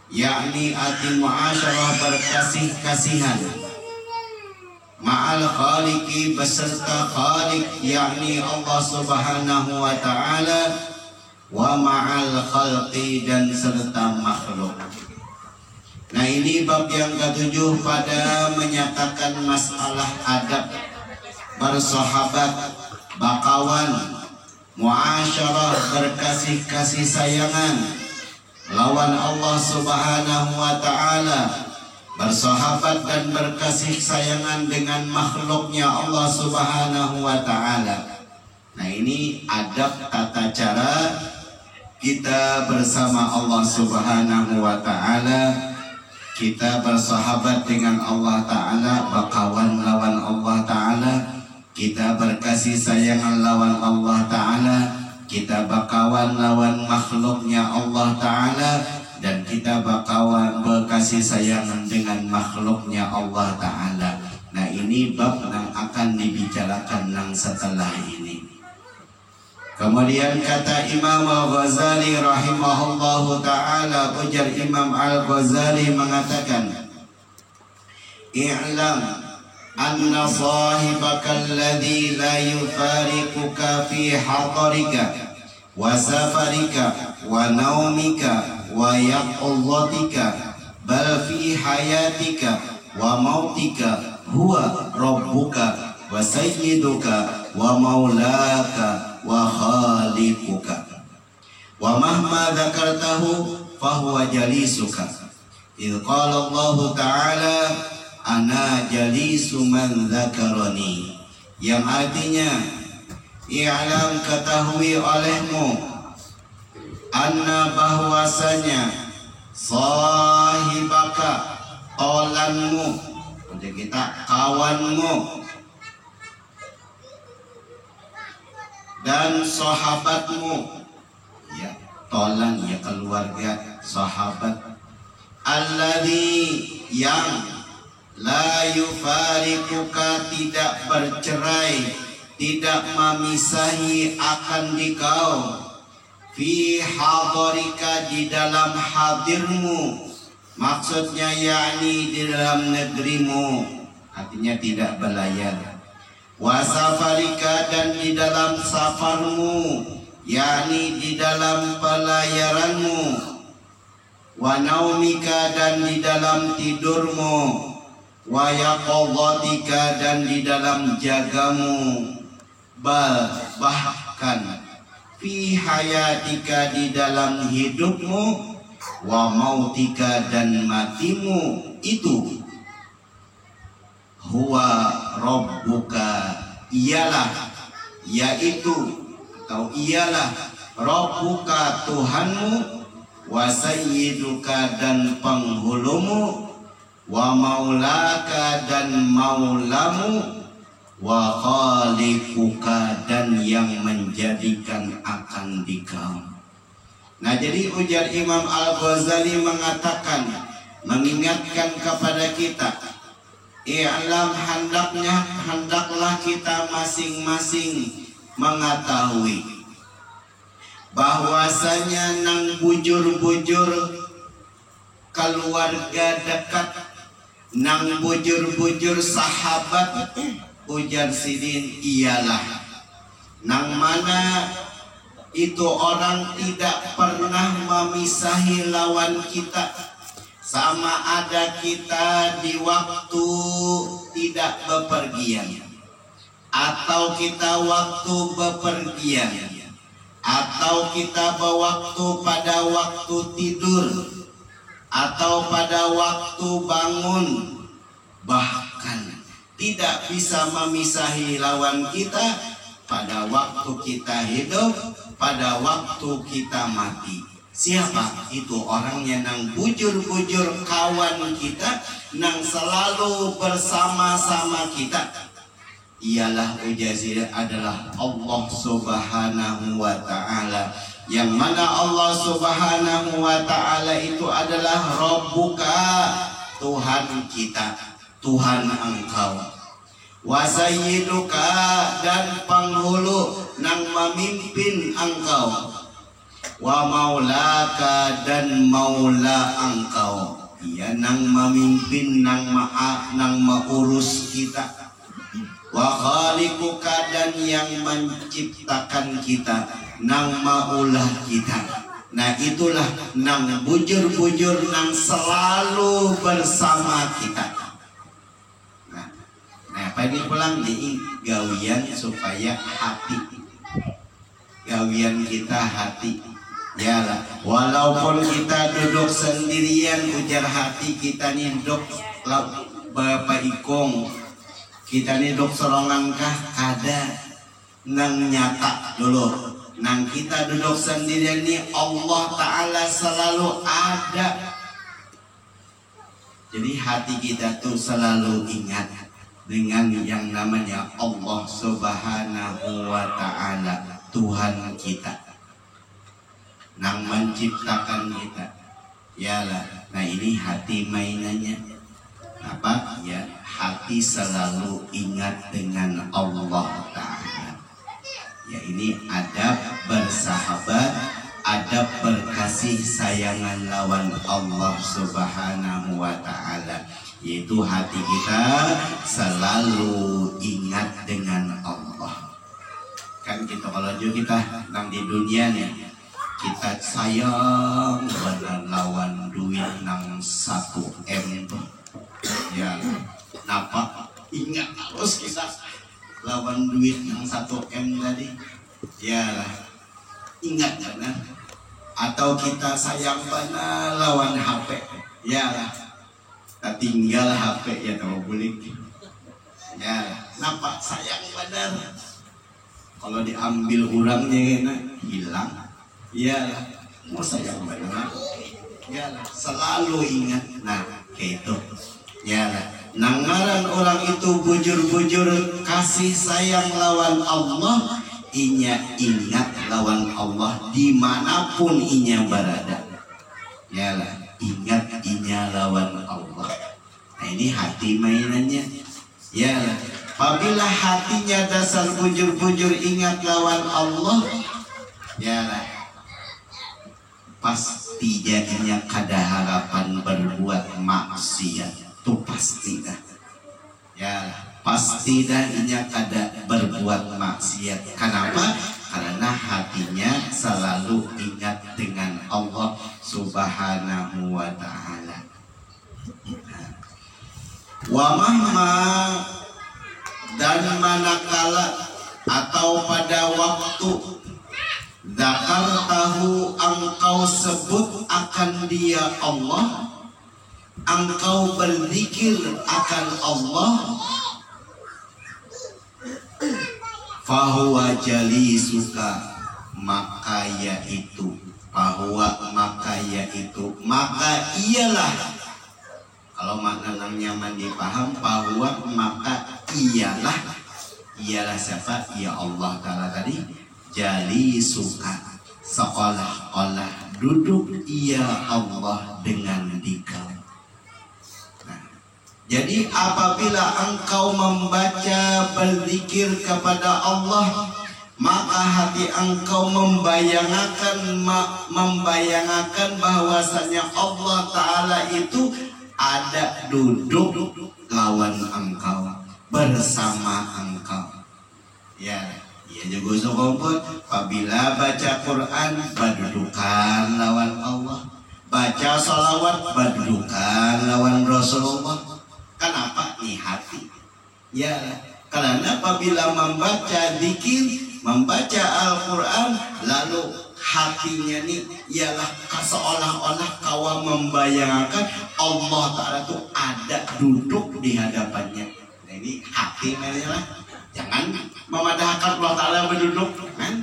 yakni arti muasyarah berkasih-kasihan ma'al khaliqi beserta khaliq yakni Allah subhanahu wa ta'ala wa ma'al khalqi dan serta makhluk. Nah, ini bab yang ketujuh pada menyatakan masalah adab bersahabat, bakawan, muasyarah berkasih-kasih sayangan lawan Allah subhanahu wa ta'ala, bersahabat dan berkasih sayangan dengan makhluknya Allah subhanahu wa ta'ala. Nah, ini adab tata cara kita bersama Allah subhanahu wa ta'ala. Kita bersahabat dengan Allah ta'ala, bakawan lawan Allah ta'ala. Kita berkasih sayangan lawan Allah ta'ala. Kita bakawan lawan makhluknya Allah Ta'ala. Dan kita bakawan berkasih sayang dengan makhluknya Allah Ta'ala. Nah, ini bab yang akan dibicarakan yang setelah ini. Kemudian kata Imam Al-Ghazali rahimahullahu ta'ala, ujar Imam Al-Ghazali mengatakan, I'lam anna sahibaka alladhi la yufariquka fi hadarika wa safarika wa naumika wa yaqudhatika bal fi hayatika wa mautika huwa rabbuka wa sayyiduka wa maulaka wa khaliquka wa mahma dzakartahu fahuwa jalisuka. Idh qala Allah ta'ala ana jalisu man dzakarani, yang artinya i'lam ketahui olehmu anna bahwasanya sahibaka tolanmu, untuk kita kawanmu dan sahabatmu, ya tolan ya keluarga sahabat, alladzi yang la yufariquka tidak bercerai, tidak memisahi akan dikau, fi hadarika di dalam hadirmu, Maksudnya yakni di dalam negerimu, artinya tidak berlayar. Wa safarika, dan di dalam safarmu, yakni di dalam pelayaranmu. Wa naumika, dan di dalam tidurmu. Wa yaqadhatika, dan di dalam jagamu. Bahkan fi hayatika, di dalam hidupmu. Wa mautika, dan matimu. Itu huwa rabbuka, ialah, yaitu atau ialah rabbuka, Tuhanmu. Wa sayyiduka, dan penghulumu. Wa maulaka, dan maulamu. Wa khaliquka, dan yang menjadikan akan dikau. Nah, jadi ujar Imam Al-Ghazali mengatakan, mengingatkan kepada kita, i'lam, hendaklah kita masing-masing mengetahui bahwasanya nang bujur-bujur keluarga dekat, nang bujur-bujur sahabat, ujar Sidin, ialah nang mana itu orang tidak pernah memisahi lawan kita, sama ada kita di waktu tidak bepergian, atau kita waktu bepergian, atau kita berwaktu pada waktu tidur, atau pada waktu bangun, bahkan tidak bisa memisahi lawan kita pada waktu kita hidup, pada waktu kita mati. Siapa itu orangnya nang bujur-bujur kawan kita, nang selalu bersama-sama kita? Ialah ujazir adalah Allah Subhanahu wa ta'ala, yang mana Allah Subhanahu wa ta'ala itu adalah Rabbuka, Tuhan kita, Tuhan engkau. Wa sayyiduka, dan penghulu nang memimpin engkau. Wa maulaka, dan maula engkau, ia nang memimpin, nang mengurus kita. Wa khaliquka, dan yang menciptakan kita, nang maulah kita. Nah, itulah nang bujur-bujur nang selalu bersama kita. Nah, pagi pulang di gawian supaya hati, gawian kita hati. Ya lah, walaupun kita duduk sendirian, ujar hati kita nih duduk Bapak Ikong, kita nih duduk serongan kah kada, nang nyata dulu, nang kita duduk sendirian nih Allah Ta'ala selalu ada. Jadi hati kita tuh selalu ingat dengan yang namanya Allah Subhanahu wa ta'ala, Tuhan kita, nang menciptakan kita. Yalah, nah ini hati mainannya apa? Ya, hati selalu ingat dengan Allah Ta'ala. Ya, ini adab bersahabat, adab berkasih sayangan lawan Allah Subhanahu wa ta'ala, yaitu hati kita selalu ingat dengan Allah. Kan kita kalau kita nang di dunia nih, kita sayang benar lawan duit nang 1M tuh. Ya, napa ingat terus kita lawan duit nang 1M tadi. Ya, ingat benar. Atau kita sayang benar lawan HP. Ya, tinggal HP ya tahu bulik. Ya, nampak sayang benar. Kalau diambil orangnya hilang. Ya, mau sayang benar. Ya, selalu ingat. Nah, kayak itu. Ya, nangaran orang itu bujur-bujur kasih sayang lawan Allah, inya ingat lawan Allah dimanapun inya berada. Ya, ingat inya lawan Allah. Nah, ini hati mainannya. Ya, apabila hatinya dasar bujur-bujur ingat lawan Allah, ya, pas pasti jadinya kada harapan berbuat maksiat. Itu pasti dah. Ya, pasti dah inya kada berbuat maksiat. Kenapa? Karena hatinya selalu ingat dengan Allah Subhanahu wa ta'ala. Wa mahma, dan manakala atau pada waktu zakar tahu engkau sebut akan dia Allah, engkau berzikir akan Allah, fahuwa jalisuka, maka yaitu maka iyalah, kalau makna yang nyaman dipaham, bahwa maka iyalah siapa? Ya Allah Ta'ala tadi, jalisuka, seolah-olah duduk ya Allah dengan dikau. Jadi apabila engkau membaca berzikir kepada Allah, maka hati engkau membayangkan bahwasanya Allah Ta'ala itu ada duduk lawan engkau, bersama engkau. Ya, ia juga sokompot. Apabila baca Quran, berdudukan lawan Allah. Baca salawat, berdudukan lawan Rasulullah. Kenapa? Nih hati. Ya, karena apabila membaca zikir, membaca Al-Quran, lalu hatinya nih ialah seolah-olah kau membayangkan Allah Ta'ala itu ada duduk di hadapannya. Nah, ini hati lah. Jangan memadahkan Allah Ta'ala berduduk, kan?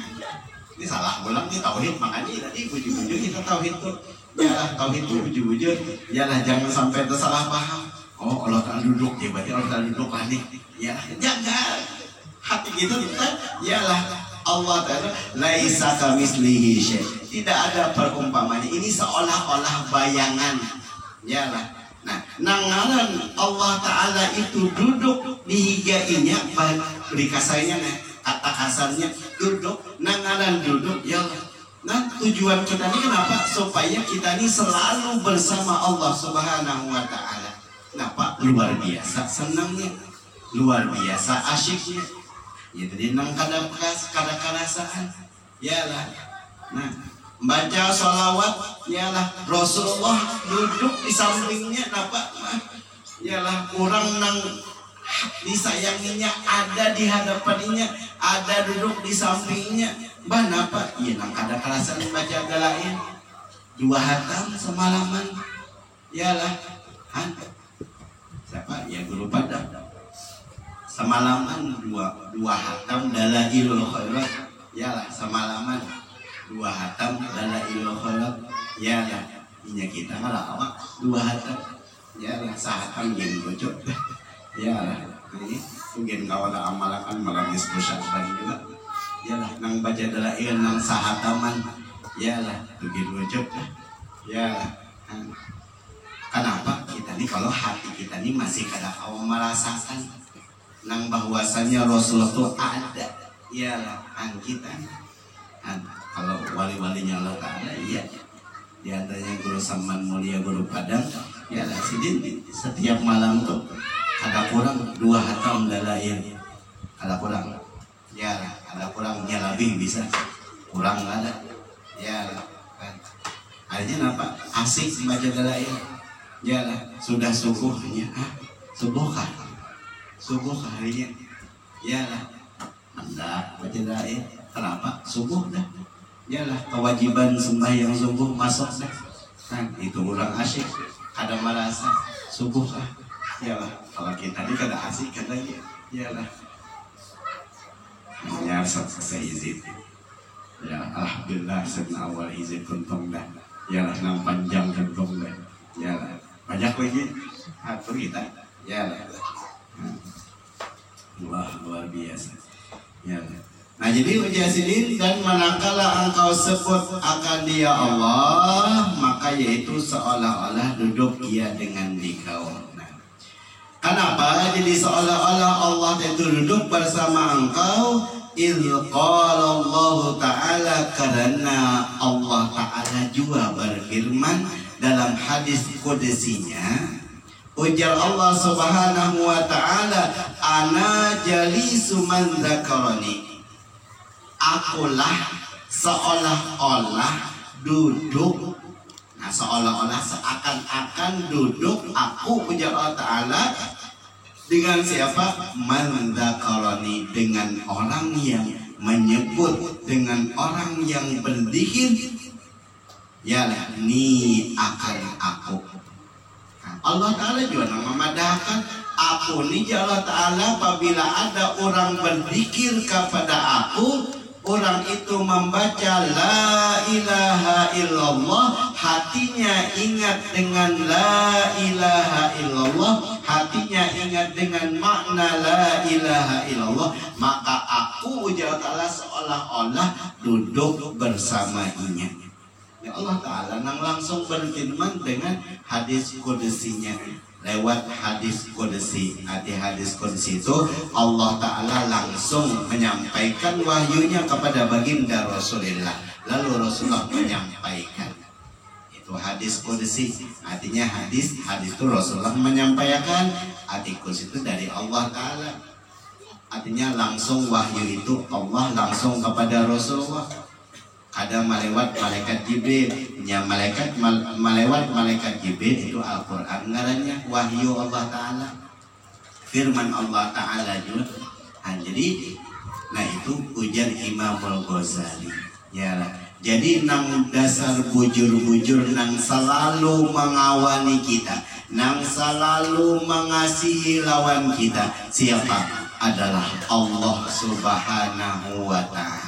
Ini salah ulang nih tauhid. Makanya tadi bujur-bujur kita tauhid tuh. Ya, tauhid itu bujur-bujur. Yalah, jangan sampai tersalah paham. Oh, Allah Ta'ala duduk, ya berarti Allah Ta'ala duduk lah nih. Ya, jangan. Hati gitu kita, yalah, Allah Ta'ala laisa kamitslihi syai'. Tidak ada perumpamannya. Ini seolah-olah bayangan. Yalah. Nah, nangaran Allah Ta'ala itu duduk di higainya, beri kasarnya, kata kasarnya duduk, nangaran duduk, yalah. Nah, tujuan kita ini kenapa? Supaya kita ini selalu bersama Allah Subhanahu wa Ta'ala. Kenapa? Luar biasa senangnya, luar biasa asyiknya. Ya tadi nang kada kerasaan. Yalah. Nah, baca sholawat, yalah, Rasulullah duduk di sampingnya, kenapa? Yalah, orang nang disayanginya ada di hadapannya, ada duduk di sampingnya. Bah, napa? Ya nang kada kerasaan baca galain 2 hatam semalaman. Yalah, siapa? Ya guru pada semalaman dua hatam dalailul khairat. Yalah, semalaman 2 hatam dalailul khairat. Yalah, inya kita malah awak 2 hatam. Yalah, sahatam gen bocok. Yalah, ini mungkin kawan amalakan malam nisfu Sya'ban juga. Yalah, nang baca dalail nang sahataman. Yalah, gen bocok. Yalah. Kenapa? Kita nih kalau hati kita nih masih kada kau merasakan nang bahwasanya Rasulullah itu ada, iyalah kita. Kalau wali-walinya Allah Ta'ala, iya, di antaranya Guru Saman Mulia Guru Padang, iyalah sidin setiap malam tuh kada kurang 2 hatam dalail, kada kurang, iyalah kada kurang, ya lebih bisa, kurang ada, iyalah. Akhirnya apa? Asik baca dalail. Yalah, sudah subuhnya, subuh harinya. Yalah, hendak baca dalail. Kenapa? Subuh dah. Yalah, kewajiban sembahyang subuh masuk dah. Kan itu orang asyik, kada merasa subuh lah. Yalah, kalau kita ni kada asik katanya. Yalah, hanya seizin. Ya, alhamdulillah sedang awal izin kuntung dah. Yalah, nang panjang kuntung dah. Yalah, banyak lagi atur kita. Yalah, luar biasa. Yalah. Nah, jadi ujasidin, dan manakala engkau sebut akan dia Allah, maka yaitu seolah-olah duduk ia dengan dikau. Nah, kenapa jadi seolah-olah Allah itu duduk bersama engkau? Qala Allah Ta'ala, karena Allah Ta'ala Ta'ala juga berfirman dalam hadis qudsinya, ujar Allah Subhanahu wa Ta'ala, ana jalisu man dzakarani, akulah seolah-olah duduk. Nah, seolah-olah seakan-akan duduk aku, ujar Allah Ta'ala, dengan siapa? Man dzakarani, dengan orang yang menyebut, dengan orang yang berzikir, yakni akan aku. Nah, Allah Ta'ala juga memadahkan aku ni, Allah Ta'ala, apabila ada orang berzikir kepada aku, orang itu membaca la ilaha illallah, hatinya ingat dengan la ilaha illallah, hatinya ingat dengan makna la ilaha illallah, maka aku, ujar Allah Ta'ala, seolah-olah duduk bersamanya. Ya, Allah Ta'ala nang langsung berfirman dengan hadis qudsinya lewat hadis qudsi. Di hadis qudsi itu Allah Ta'ala langsung menyampaikan wahyunya kepada baginda Rasulullah, lalu Rasulullah menyampaikan. Itu hadis qudsi, artinya hadis itu Rasulullah menyampaikan, hadis qudsi itu dari Allah Ta'ala, artinya langsung wahyu itu Allah langsung kepada Rasulullah. Ada melewat malaikat Jibril, yang melewat malaikat Jibril itu Al-Quran ngarannya wahyu Allah Ta'ala, firman Allah Ta'ala juga. Nah, jadi, nah itu ujar Imam Al-Ghazali. Ya, jadi nang dasar bujur-bujur nang selalu mengawani kita, nang selalu mengasihi lawan kita, siapa? Adalah Allah Subhanahu wa Ta'ala.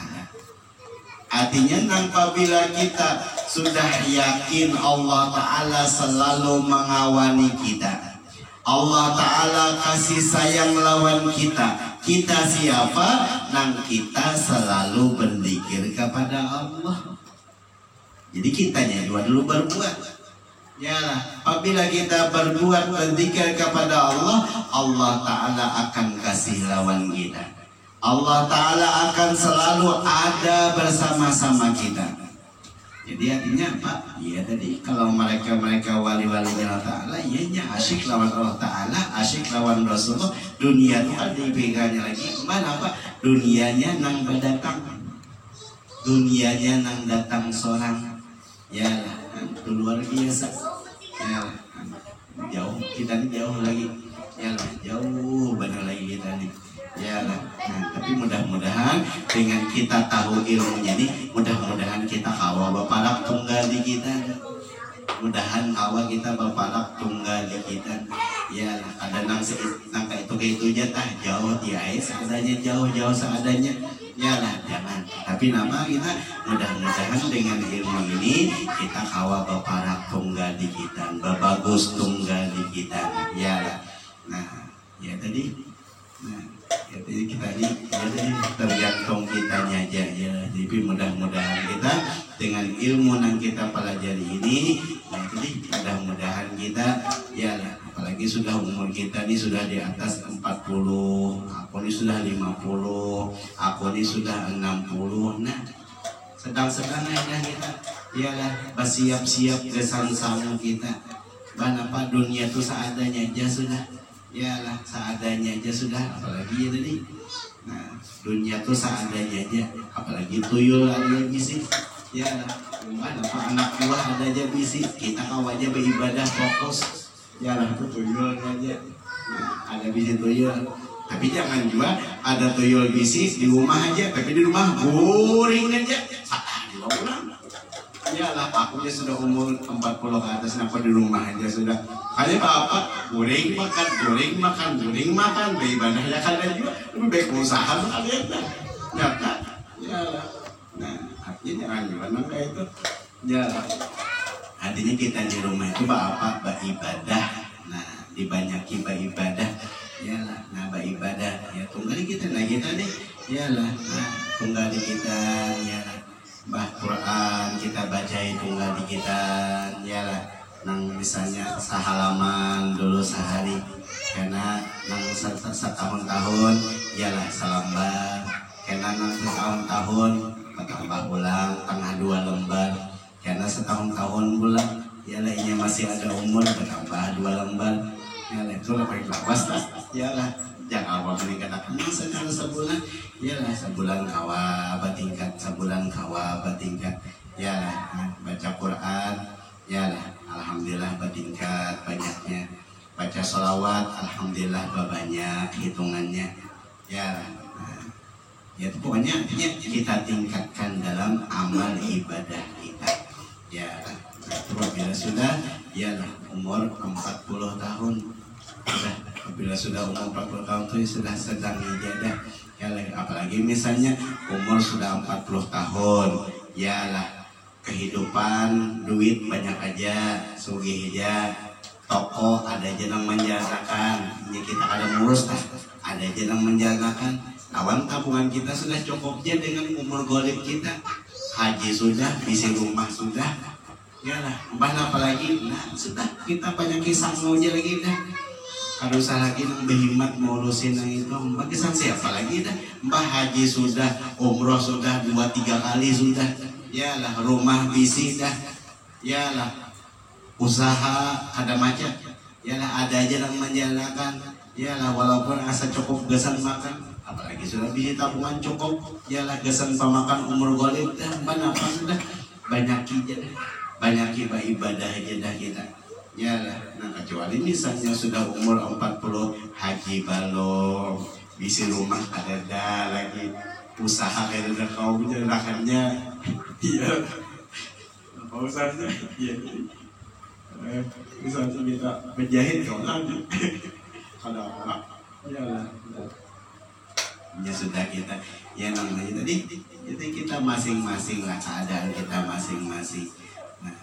Artinya nang apabila kita sudah yakin Allah Ta'ala selalu mengawani kita, Allah Ta'ala kasih sayang lawan kita, kita siapa? Nang kita selalu berzikir kepada Allah. Jadi kitanya juga dulu berbuat. Yalah, apabila kita berbuat berzikir kepada Allah, Allah Ta'ala akan kasih lawan kita. Allah Ta'ala akan selalu ada bersama-sama kita. Jadi artinya apa? Ya tadi kalau mereka wali-wali Allah Ta'ala, ianya asyik lawan Allah Ta'ala, asyik lawan Rasulullah, dunia itu ada dipegangnya lagi. Mana apa? Dunianya nang berdatang, dunianya nang datang seorang. Ya itu luar biasa. Ya jauh, kita ini jauh lagi. Ya jauh benar lagi kita nih. Ya lah, nah, tapi mudah-mudahan dengan kita tahu ilmunya ini, mudah-mudahan kita kawa baparak tunggal di kita. Mudahan kawa kita baparak tunggal di kita. Ya lah, ada nang kayak itu aja tah jauh ya, seadanya jauh seadanya. Ya lah, jangan. Tapi nama kita mudah-mudahan dengan ilmu ini kita kawa baparak tunggal di kita, bagus tunggal di kita. Ya lah, nah ya tadi. Nah, jadi kita ini tergantung kitanya aja ya. Jadi mudah-mudahan kita dengan ilmu yang kita pelajari ini, nah jadi mudah-mudahan kita ya, apalagi sudah umur kita ini sudah di atas 40, aku ini sudah 50, aku ini sudah 60. Nah, sedang-sedang aja kita ya lah, bersiap-siap kesan sama kita. Apa dunia itu seadanya aja sudah. Ya lah, seadanya aja sudah, apalagi ya tadi. Nah, dunia tuh seadanya aja, apalagi tuyul ada bisik. Ya lah, apa anak buah ada aja bisik. Kita kau aja beribadah fokus. Ya lah, tuh tuyul aja. Nah, ada bisik tuyul. Tapi jangan juga ada tuyul bisik di rumah aja, tapi di rumah boring aja. Salah juga pulang. Ya lah, aku ya sudah umur 40 ke atas, kenapa di rumah aja sudah. Hanya bapak goreng makan, beribadah ya kalian juga lebih baik usaha tuh kalian dah. Ya kan? Ya lah. Nah, artinya jangan gimana kayak itu. Ya lah. Artinya kita di rumah itu bapak beribadah. Nah, dibanyaki beribadah. Ya lah. Nah, beribadah. Ya tunggali kita, nah kita nih. Ya lah. Nah, tunggali kita. Ya lah. Quran kita baca tunggal di kita. Ya lah. Nang misalnya sehalaman dulu sehari, karena nang setahun-tahun yalah salambar, karena nang tahun-tahun tambah ulang tengah 2 lembar, karena setahun-tahun bulan ya lah ini masih ada umur bertambah 2 lembar ya lah itu lebih lawas lah ya lah jangan awal meningkatkan secara sebulan ya lah sebulan kawa batingkat sebulan kawa batingkat ya lah baca Quran ya lah alhamdulillah batingkat banyaknya baca sholawat alhamdulillah banyak hitungannya ya lah. Ya itu pokoknya kita tingkatkan dalam amal ibadah kita ya apabila sudah ya umur 40 tahun apabila sudah umur 40 tahun itu sudah sedang ibadah ya apalagi misalnya umur sudah 40 tahun ya lah kehidupan duit banyak aja sugih aja toko ada aja yang menjagakan ya kita ada ngurus ada aja yang menjagakan awan tabungan kita sudah cukupnya dengan umur golib kita haji sudah bisi rumah sudah ya lah mbah apalagi nah sudah kita banyak kisah aja lagi dah kalau usah lagi nang behimat ngurusin yang itu mbah kisah siapa lagi dah mbah haji sudah umroh sudah 2-3 kali sudah ya lah rumah bisi dah ya lah usaha ada macam ya lah ada aja yang menjalankan ya lah walaupun asa cukup gesan makan apalagi sudah bisa tabungan cukup yalah gesan pemakan umur golib dah mana apa sudah banyak ibadah aja dah kita yalah nah kecuali misalnya sudah umur 40 haji balong bisi rumah ada dah lagi usaha ada dah kau menjalankannya iya apa usahanya iya misalnya kita menjahit kau nanti ada apa yalah ya sudah kita ya namanya tadi jadi kita masing-masing lah keadaan kita masing-masing nah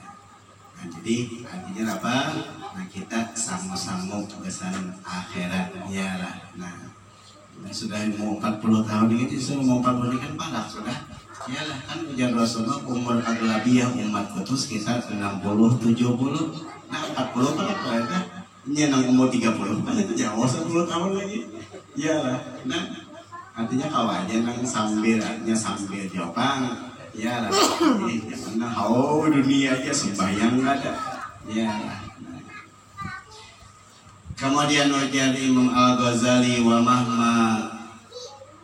jadi artinya apa nah kita sama-sama kesan akhirat ya lah nah sudah mau 40 tahun ini sudah mau 40 ini kan balak sudah ya lah kan ujian Rasulullah umur aglabiah umat itu sekitar 60-70 nah 40 balak lah ini yang umur 30 kan itu jauh 10 tahun lagi ya lah nah artinya kawannya nang sambil jopang ya lah mana dunia aja sembahyang nggak ada ya kemudian wajar Imam Al-Ghazali wa mahma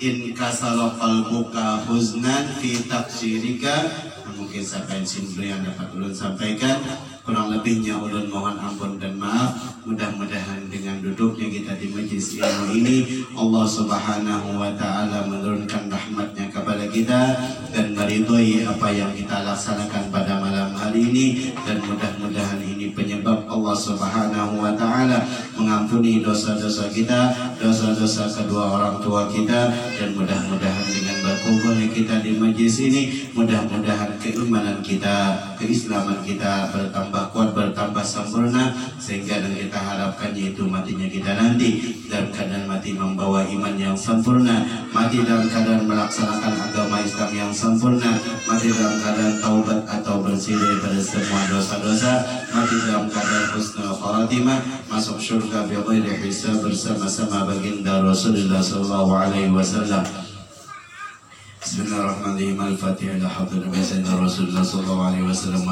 in kasara qalbuka huznan fi taqsirika mungkin sampai sini yang dapat ulun sampaikan kurang lebihnya ulun mohon ampun dan maaf mudah-mudahan dengan duduknya kita di majelis ilmu ini Allah Subhanahu wa taala menurunkan rahmatnya kepada kita dan meridhoi apa yang kita laksanakan pada malam hari ini dan mudah-mudahan ini penyebab Allah Subhanahu wa taala mengampuni dosa-dosa kita dosa-dosa kedua orang tua kita dan mudah-mudahan dengan berkumpulnya kita di majelis ini mudah-mudahan keimanan kita keislaman kita bertambah kuat bertambah sempurna sehingga yang kita harapkan yaitu matinya kita nanti dalam keadaan mati membawa iman yang sempurna mati dalam keadaan melaksanakan agama Islam yang sempurna mati dalam keadaan taubat atau bersih daripada semua dosa-dosa mati dalam keadaan husnul khatimah masuk surga bighairi hisab bersama-sama baginda Rasulullah sallallahu alaihi wasallam. Bismillahirrahmanirrahim. Al-Fatihah. Alhamdulillah Rasulullah sallallahu alaihi wasallam.